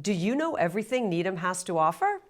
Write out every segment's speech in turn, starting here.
Do you know everything Needham has to offer?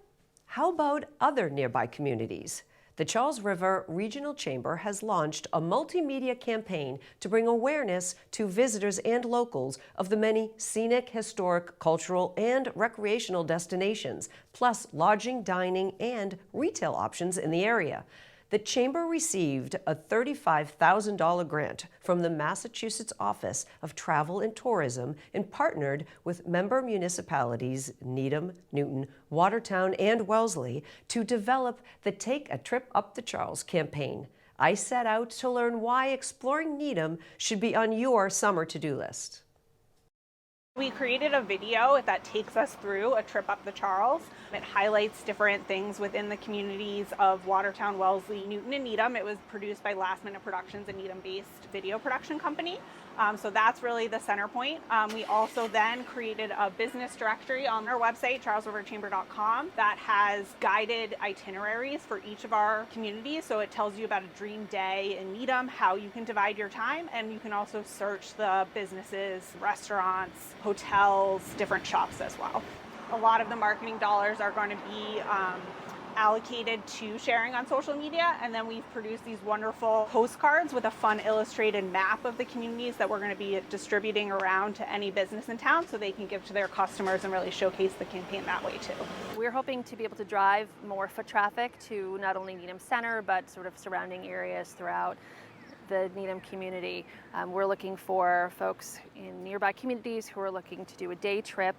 How about other nearby communities? The Charles River Regional Chamber has launched a multimedia campaign to bring awareness to visitors and locals of the many scenic, historic, cultural, and recreational destinations, plus lodging, dining, and retail options in the area. The Chamber received a $35,000 grant from the Massachusetts Office of Travel and Tourism and partnered with member municipalities Needham, Newton, Watertown, and Wellesley to develop the Take a Trip Up the Charles campaign. I set out to learn why exploring Needham should be on your summer to-do list. We created a video that takes us through a trip up the Charles. It highlights different things within the communities of Watertown, Wellesley, Newton, and Needham. It was produced by Last Minute Productions, a Needham-based video production company. So that's really the center point. We also then created a business directory on our website, charlesriverchamber.com, that has guided itineraries for each of our communities. So it tells you about a dream day in Needham, how you can divide your time, and you can also search the businesses, restaurants, hotels, different shops as well. A lot of the marketing dollars are going to be allocated to sharing on social media, and then we've produced these wonderful postcards with a fun illustrated map of the communities that we're going to be distributing around to any business in town so they can give to their customers and really showcase the campaign that way too. We're hoping to be able to drive more foot traffic to not only Needham Center but sort of surrounding areas throughout the Needham community. We're looking for folks in nearby communities who are looking to do a day trip.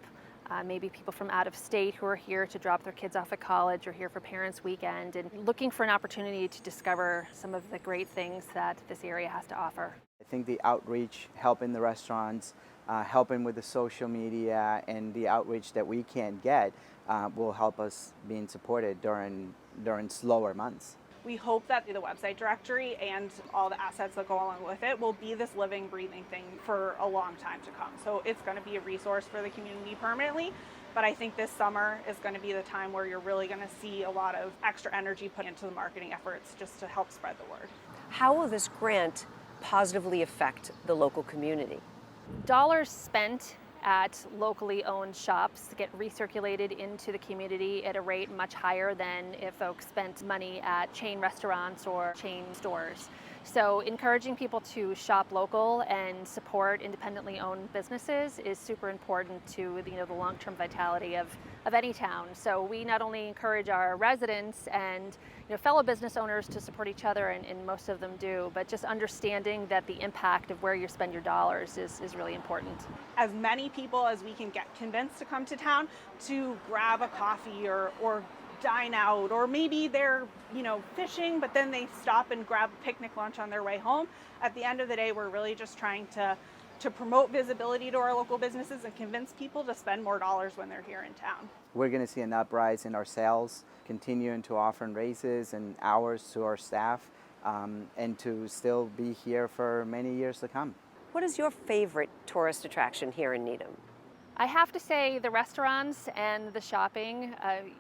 Maybe people from out of state who are here to drop their kids off at college or here for Parents' Weekend, and looking for an opportunity to discover some of the great things that this area has to offer. I think the outreach, helping the restaurants, helping with the social media, and the outreach that we can't get will help us being supported during slower months. We hope that the website directory and all the assets that go along with it will be this living, breathing thing for a long time to come. So it's going to be a resource for the community permanently, but I think this summer is going to be the time where you're really going to see a lot of extra energy put into the marketing efforts just to help spread the word. How will this grant positively affect the local community? Dollars spent at locally owned shops get recirculated into the community at a rate much higher than if folks spent money at chain restaurants or chain stores. So encouraging people to shop local and support independently owned businesses is super important to the long-term vitality of any town. So we not only encourage our residents and fellow business owners to support each other, and most of them do, but just understanding that the impact of where you spend your dollars is really important. As many people as we can get convinced to come to town to grab a coffee or dine out, or maybe they're fishing but then they stop and grab a picnic lunch on their way home. At the end of the day, we're really just trying to promote visibility to our local businesses and convince people to spend more dollars when they're here in town. We're going to see an uprise in our sales, continuing to offer raises and hours to our staff, and to still be here for many years to come. What is your favorite tourist attraction here in Needham? I have to say the restaurants and the shopping,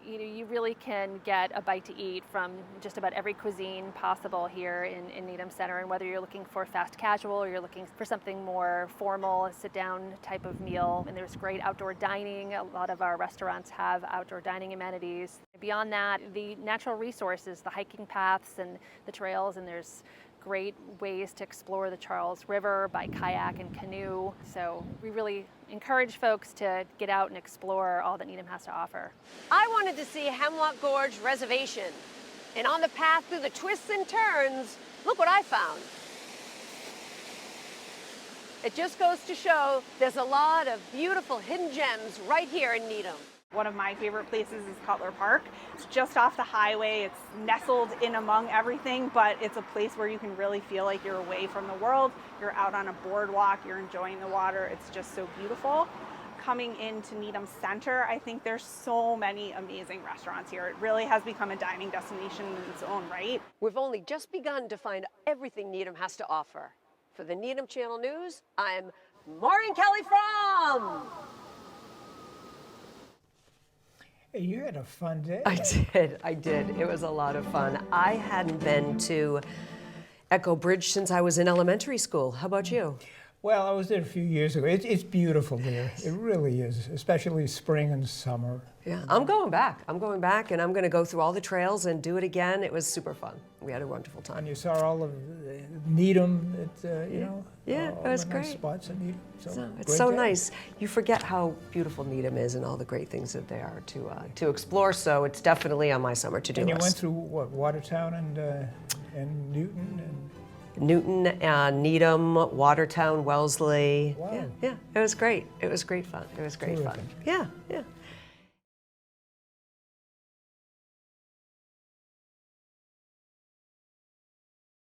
you really can get a bite to eat from just about every cuisine possible here in Needham Center. And whether you're looking for fast casual or you're looking for something more formal, a sit-down type of meal, and there's great outdoor dining. A lot of our restaurants have outdoor dining amenities. Beyond that, the natural resources, the hiking paths and the trails, and there's great ways to explore the Charles River by kayak and canoe. So we really encourage folks to get out and explore all that Needham has to offer. I wanted to see Hemlock Gorge Reservation, and on the path through the twists and turns, look what I found. It just goes to show there's a lot of beautiful hidden gems right here in Needham. One of my favorite places is Cutler Park. It's just off the highway. It's nestled in among everything, but it's a place where you can really feel like you're away from the world. You're out on a boardwalk, you're enjoying the water. It's just so beautiful. Coming into Needham Center, I think there's so many amazing restaurants here. It really has become a dining destination in its own right. We've only just begun to find everything Needham has to offer. For the Needham Channel News, I'm Maureen Kelly from... Hey, you had a fun day. I did. It was a lot of fun. I hadn't been to Echo Bridge since I was in elementary school. How about you? Well, I was there a few years ago. It's beautiful there. It really is, especially spring and summer. Yeah, I'm going back. I'm going back, and I'm going to go through all the trails and do it again. It was super fun. We had a wonderful time. And you saw all of Needham, you know? Yeah, all it was the nice great. spots in Needham. So, It's great so day. nice. You forget how beautiful Needham is and all the great things that there are to explore. So it's definitely on my summer to-do And you list. went through, what, Watertown and Newton? Newton, Needham, Watertown, Wellesley. Wow. Yeah, it was great. It was great fun. It was great fun. Terrific. Yeah, yeah.